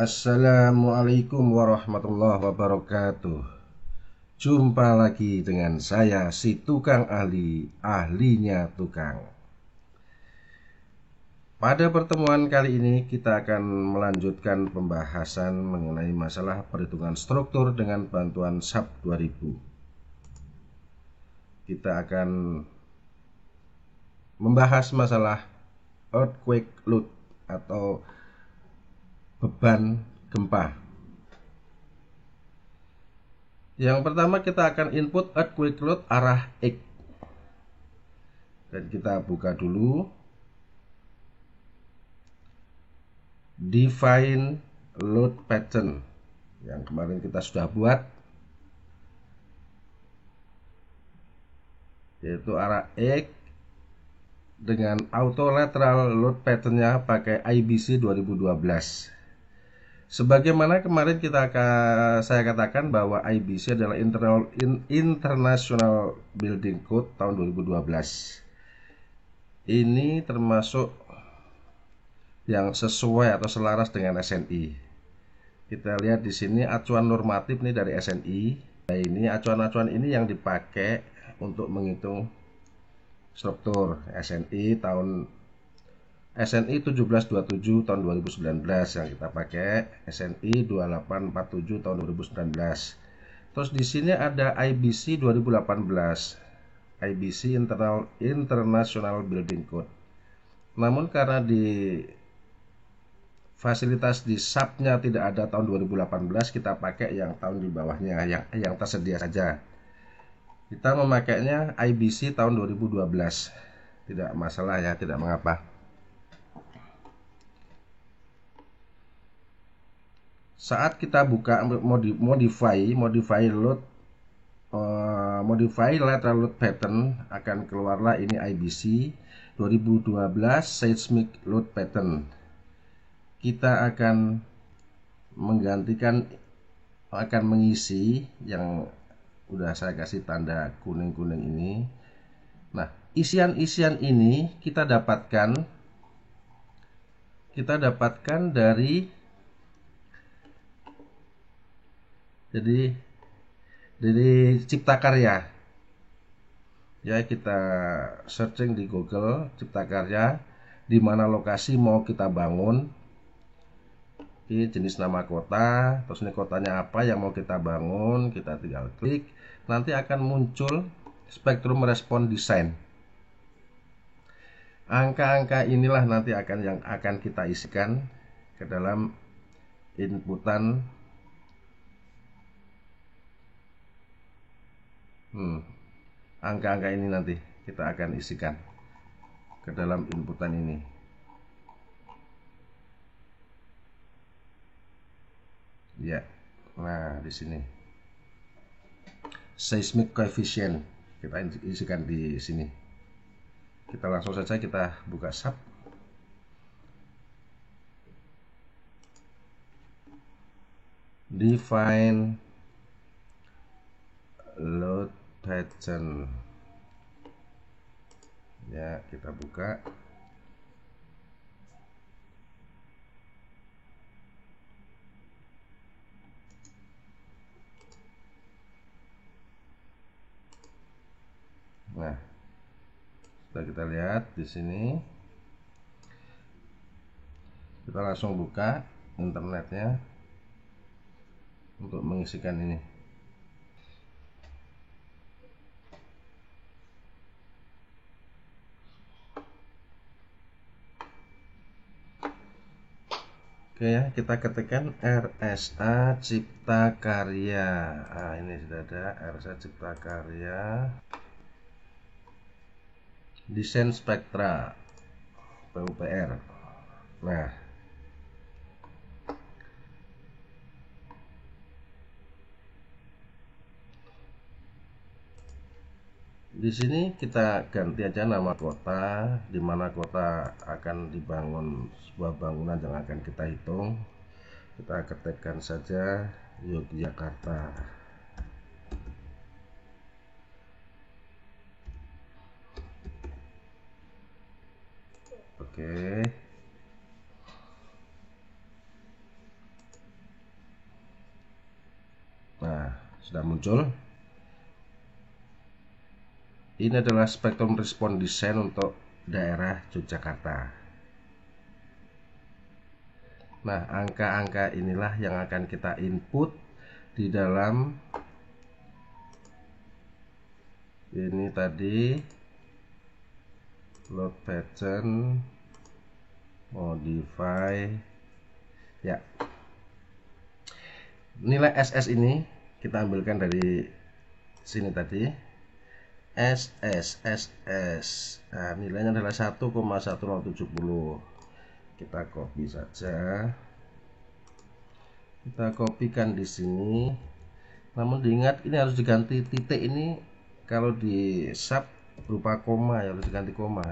Assalamualaikum warahmatullahi wabarakatuh. Jumpa lagi dengan saya, si tukang ahli, ahlinya tukang. Pada pertemuan kali ini kita akan melanjutkan pembahasan mengenai masalah perhitungan struktur dengan bantuan SAP 2000. Kita akan membahas masalah earthquake load atau beban gempa. Yang pertama kita akan input earthquake load arah X. Dan kita buka dulu define load pattern yang kemarin kita sudah buat, yaitu arah X dengan auto lateral load patternnya pakai IBC 2012. Sebagaimana kemarin saya katakan bahwa IBC adalah International Building Code tahun 2012. Ini termasuk yang sesuai atau selaras dengan SNI. Kita lihat di sini acuan normatif nih dari SNI. Nah, ini acuan-acuan ini yang dipakai untuk menghitung struktur SNI 1727 tahun 2019 yang kita pakai, SNI 2847 tahun 2019. Terus di sini ada IBC 2018, IBC International Building Code. Namun karena di fasilitas di SAP-nya tidak ada tahun 2018, kita pakai yang tahun di bawahnya, yang tersedia saja. Kita memakainya IBC tahun 2012. Tidak masalah ya, tidak mengapa. Saat kita buka modify lateral load pattern, akan keluarlah ini IBC 2012 seismic load pattern. Kita akan mengisi yang udah saya kasih tanda kuning-kuning ini. Nah, isian-isian ini kita dapatkan dari Cipta Karya. Ya, kita searching di Google Cipta Karya, di mana lokasi mau kita bangun. Ini jenis nama kota, terus ini kotanya apa yang mau kita bangun, kita tinggal klik, nanti akan muncul spektrum respon desain. Angka-angka inilah nanti yang akan kita isikan ke dalam inputan angka-angka ini nanti kita akan isikan ke dalam inputan ini. Ya, nah di sini seismic coefficient kita isikan di sini. Kita langsung saja kita buka SAP. Define load pattern. Ya, kita buka. Nah, sudah kita lihat di sini. Kita langsung buka internetnya untuk mengisikan ini. Oke ya, kita ketikkan RSA Cipta Karya. Nah, ini sudah ada RSA Cipta Karya. Desain spektra PUPR. Nah, di sini kita ganti aja nama kota, di mana kota akan dibangun sebuah bangunan yang akan kita hitung. Kita ketikkan saja Yogyakarta. Oke. sudah muncul. Ini adalah spektrum respon desain untuk daerah Yogyakarta. Nah, angka-angka inilah yang akan kita input di dalam ini tadi, load pattern, modify ya. Nilai SS ini kita ambilkan dari sini tadi, SS. Nah, nilainya adalah 1,1070. Kita copy saja, kita kopikan di sini. Namun diingat ini harus diganti titik ini, kalau di sub berupa koma ya, harus diganti koma.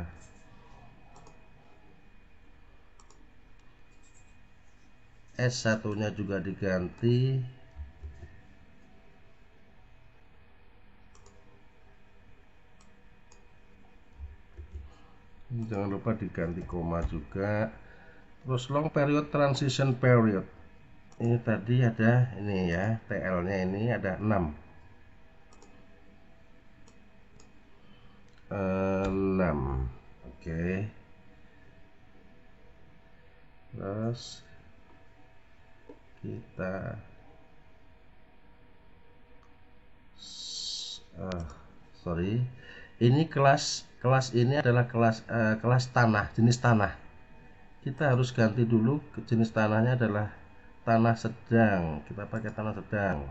S1 nya juga diganti. Jangan lupa diganti koma juga. Terus long period, transition period, ini tadi ada ini ya, TL nya ini ada 6. Oke. Terus kita ini kelas ini adalah kelas tanah, jenis tanah. Kita harus ganti dulu ke jenis tanahnya adalah tanah sedang. Kita pakai tanah sedang.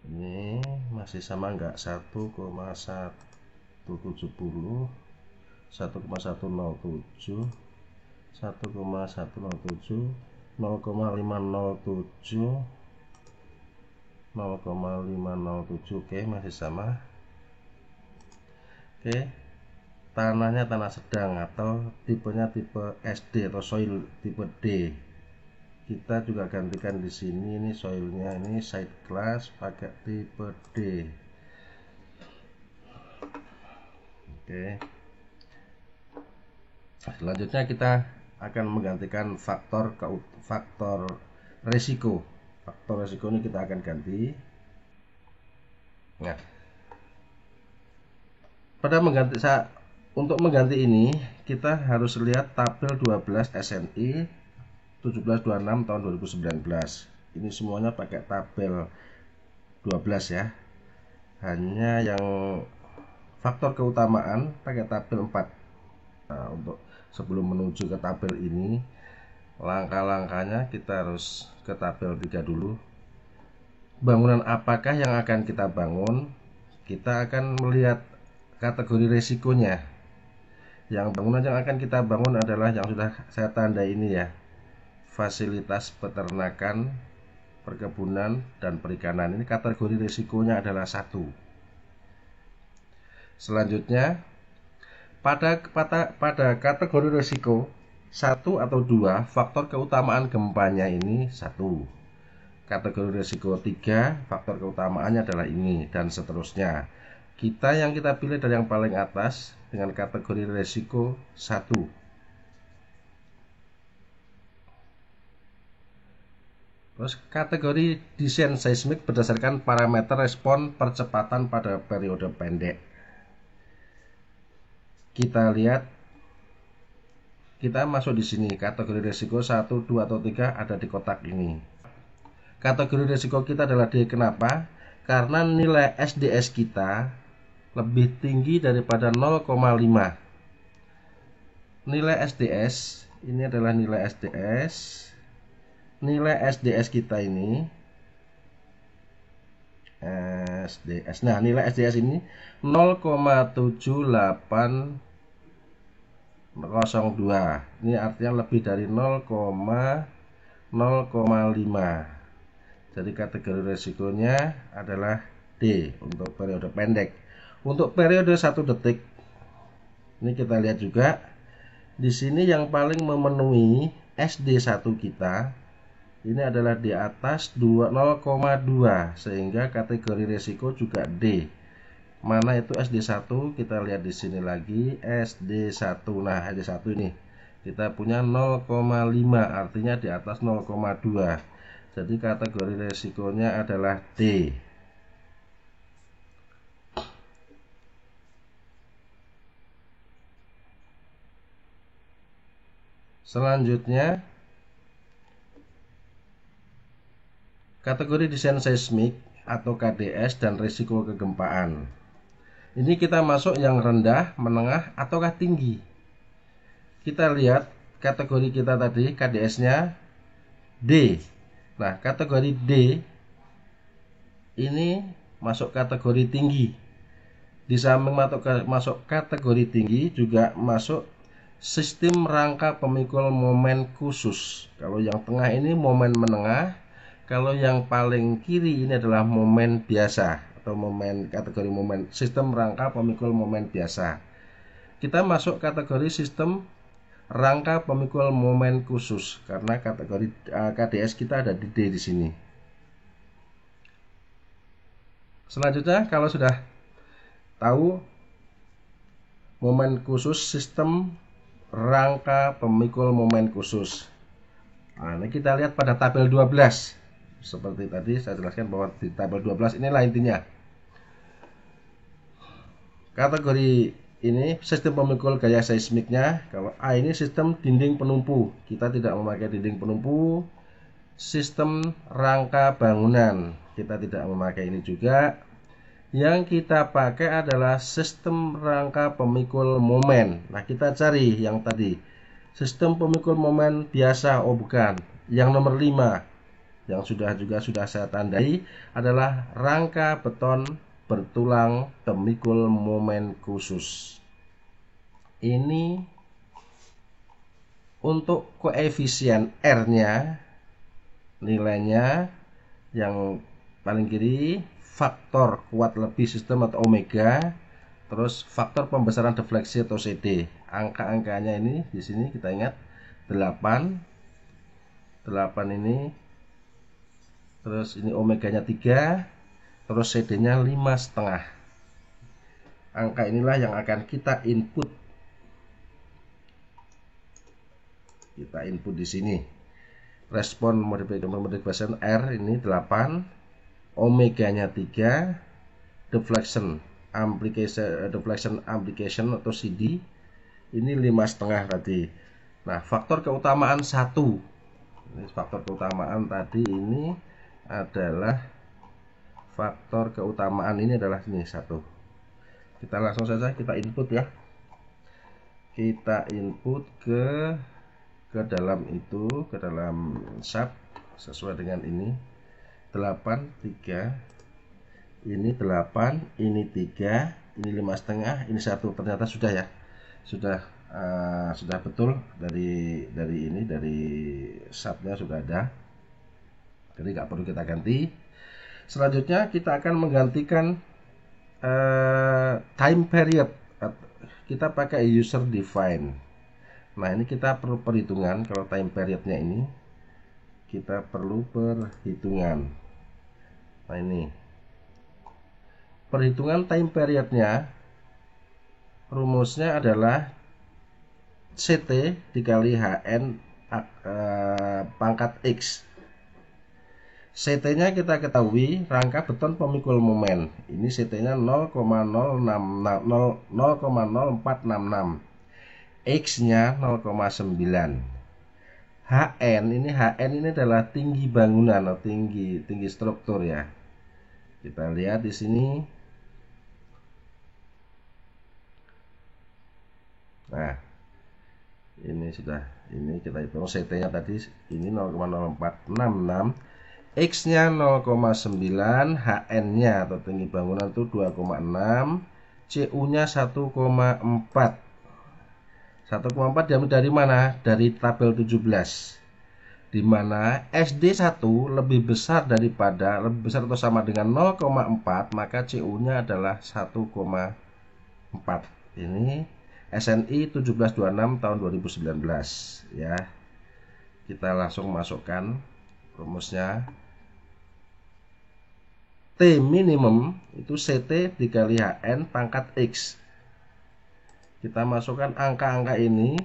Ini masih sama enggak? 1,170, 1,107, 1,107, 0,507, 0,507. Oke, masih sama. Oke, tanahnya tanah sedang atau tipenya tipe SD atau soil tipe D. Kita juga gantikan di sini, ini soilnya ini side class pakai tipe D. Oke. Selanjutnya kita akan menggantikan faktor resiko. Faktor resiko ini kita akan ganti. Nah, untuk mengganti ini kita harus lihat tabel 12 SNI 1726 tahun 2019. Ini semuanya pakai tabel 12 ya. Hanya yang faktor keutamaan pakai tabel 4. Nah, untuk sebelum menuju ke tabel ini, langkah-langkahnya kita harus ke tabel 3 dulu. Bangunan apakah yang akan kita bangun? Kita akan melihat kategori resikonya. Yang bangunan yang akan kita bangun adalah yang sudah saya tanda ini ya, fasilitas peternakan, perkebunan, dan perikanan. Ini kategori resikonya adalah 1. Selanjutnya pada kategori resiko 1 atau 2, faktor keutamaan gempanya ini 1. Kategori resiko 3, faktor keutamaannya adalah ini, dan seterusnya. Yang kita pilih dari yang paling atas dengan kategori resiko 1. Terus kategori desain seismik berdasarkan parameter respon percepatan pada periode pendek. Kita lihat, kita masuk di sini, kategori resiko 1, 2 atau 3 ada di kotak ini. Kategori resiko kita adalah D. Kenapa? Karena nilai SDS kita lebih tinggi daripada 0,5. Nilai SDS ini adalah nilai SDS. Nilai SDS kita ini SDS. Nah, nilai SDS ini 0,7802. Ini artinya lebih dari 0,5. Jadi kategori resikonya adalah D untuk periode pendek. Untuk periode 1 detik, ini kita lihat juga di sini yang paling memenuhi SD1 kita ini adalah di atas 0,2, sehingga kategori resiko juga D. Mana itu SD1? Kita lihat di sini lagi SD1. Nah, SD1 ini Kita punya 0,5, artinya di atas 0,2. Jadi kategori resikonya adalah D. Selanjutnya, kategori desain seismik atau KDS dan risiko kegempaan. Ini kita masuk yang rendah, menengah, ataukah tinggi. Kita lihat kategori kita tadi, KDS-nya D. Nah, kategori D ini masuk kategori tinggi. Di samping masuk kategori tinggi juga masuk sistem rangka pemikul momen khusus. Kalau yang tengah ini momen menengah, kalau yang paling kiri ini adalah momen biasa atau kategori momen sistem rangka pemikul momen biasa. Kita masuk kategori sistem rangka pemikul momen khusus karena kategori KDS kita ada di D di sini. Selanjutnya, kalau sudah tahu momen khusus, sistem rangka pemikul momen khusus. Nah, ini kita lihat pada tabel 12. Seperti tadi saya jelaskan bahwa di tabel 12 inilah intinya. Kategori ini sistem pemikul gaya seismiknya. Kalau A ini sistem dinding penumpu, kita tidak memakai dinding penumpu. Sistem rangka bangunan, kita tidak memakai ini juga. Yang kita pakai adalah sistem rangka pemikul momen. Nah, kita cari yang tadi, sistem pemikul momen biasa. Oh bukan, yang nomor 5 yang sudah saya tandai adalah rangka beton bertulang pemikul momen khusus. Ini untuk koefisien R-nya, nilainya yang paling kiri faktor kuat lebih sistem atau omega, terus faktor pembesaran defleksi atau CD. Angka-angkanya ini di sini kita ingat 8 ini, terus ini omeganya 3, terus CD-nya 5,5. Angka inilah yang akan kita input. Kita input di sini. Respon modification R ini 8, omeganya 3, deflection application atau CD ini 5,5 tadi. Nah, faktor keutamaan 1. Ini faktor keutamaan tadi ini adalah faktor keutamaan ini adalah ini 1. Kita langsung saja kita input ya. Kita input ke dalam itu, ke dalam sub sesuai dengan ini. 8, 3. Ini 8, ini 3, ini 5,5, ini 1. Ternyata sudah ya. Sudah betul dari subnya sudah ada. Jadi nggak perlu kita ganti. Selanjutnya kita akan menggantikan time period. Kita pakai user define. Nah, ini kita perlu perhitungan. Kalau time periodnya ini kita perlu perhitungan. Nah, ini perhitungan time periodnya, rumusnya adalah CT dikali HN pangkat X. CT-nya kita ketahui rangka beton pemikul momen. Ini CT-nya 0,0466. X-nya 0,9. HN ini adalah tinggi bangunan atau tinggi struktur ya. Kita lihat di sini. Nah, ini kita hitung CT-nya tadi ini 0,0466, X-nya 0,9, HN-nya atau tinggi bangunan itu 2,6, CU-nya 1,4. 1,4 diambil dari mana? Dari tabel 17. Di mana SD1 lebih besar atau sama dengan 0,4, maka CU-nya adalah 1,4. Ini SNI 1726 tahun 2019 ya. Kita langsung masukkan rumusnya. T minimum itu CT dikali HN pangkat X. Kita masukkan angka-angka ini.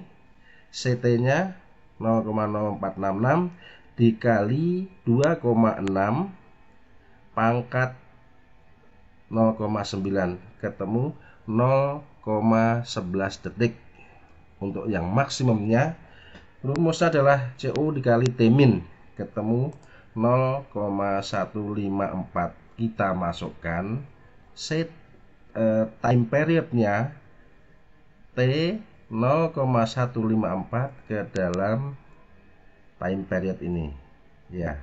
CT-nya 0,0466 dikali 2,6 pangkat 0,9 ketemu 0,11 detik. Untuk yang maksimumnya rumusnya adalah CO dikali T min ketemu 0,154. Kita masukkan time periodnya T 0,154 ke dalam time period ini ya.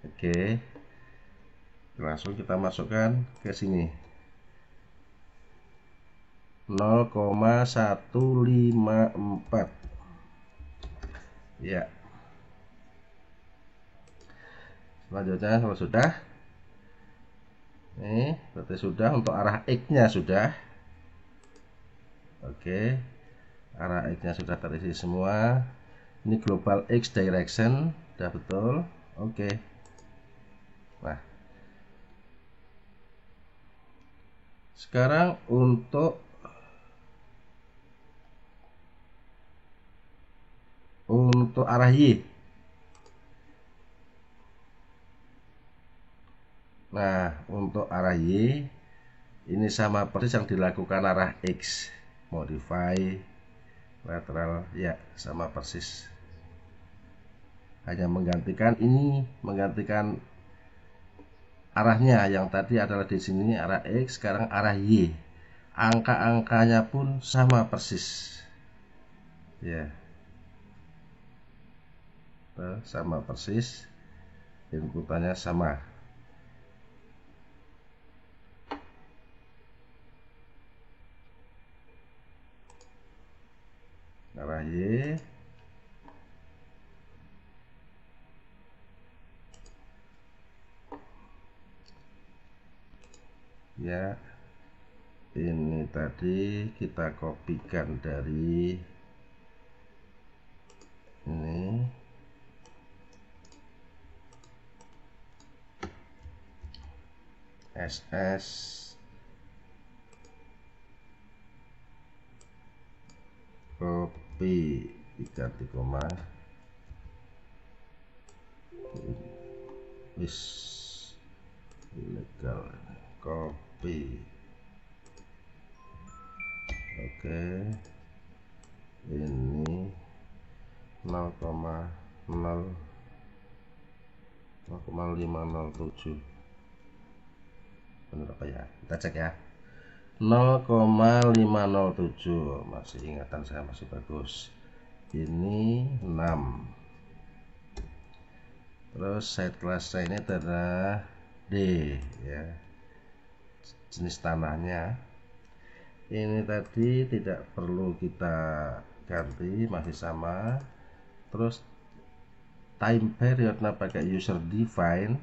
Oke, langsung kita masukkan ke sini 0,154 ya. Selanjutnya kalau sudah ini berarti sudah. Untuk arah X nya sudah. Oke, arah X nya sudah terisi semua. Ini global X direction sudah betul. Oke, nah sekarang untuk arah Y. Nah, untuk arah Y ini sama persis yang dilakukan arah X, modify lateral ya, sama persis. Hanya menggantikan arahnya. Yang tadi adalah di sini arah X, sekarang arah Y. Angka-angkanya pun sama persis. Ya. Sama persis. Inputannya sama. Arah Y ya, ini tadi kita kopikan dari ini SS copy diganti koma ilegal copy. Oke, ini 0,507 benar apa ya, kita cek ya. 0,507 masih ingatan saya masih bagus. Ini 6. Terus site kelasnya ini adalah D ya, jenis tanahnya. Ini tadi tidak perlu kita ganti, masih sama. Terus time periodnya pakai user define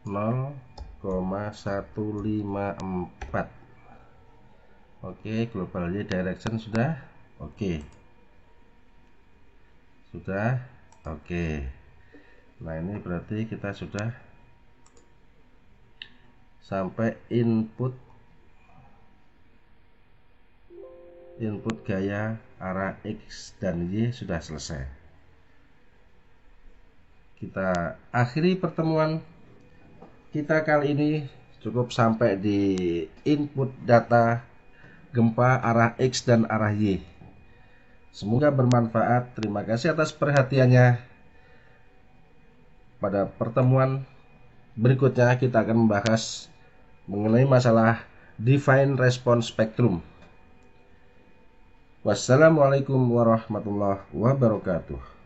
0,154. Oke, global Y direction sudah. Oke, sudah. Oke, nah ini berarti kita sudah sampai input gaya arah X dan Y sudah selesai. Kita akhiri pertemuan kita kali ini, cukup sampai di input data gempa arah X dan arah Y. Semoga bermanfaat. Terima kasih atas perhatiannya. Pada pertemuan berikutnya kita akan membahas mengenai masalah define response spectrum. Wassalamualaikum warahmatullahi wabarakatuh.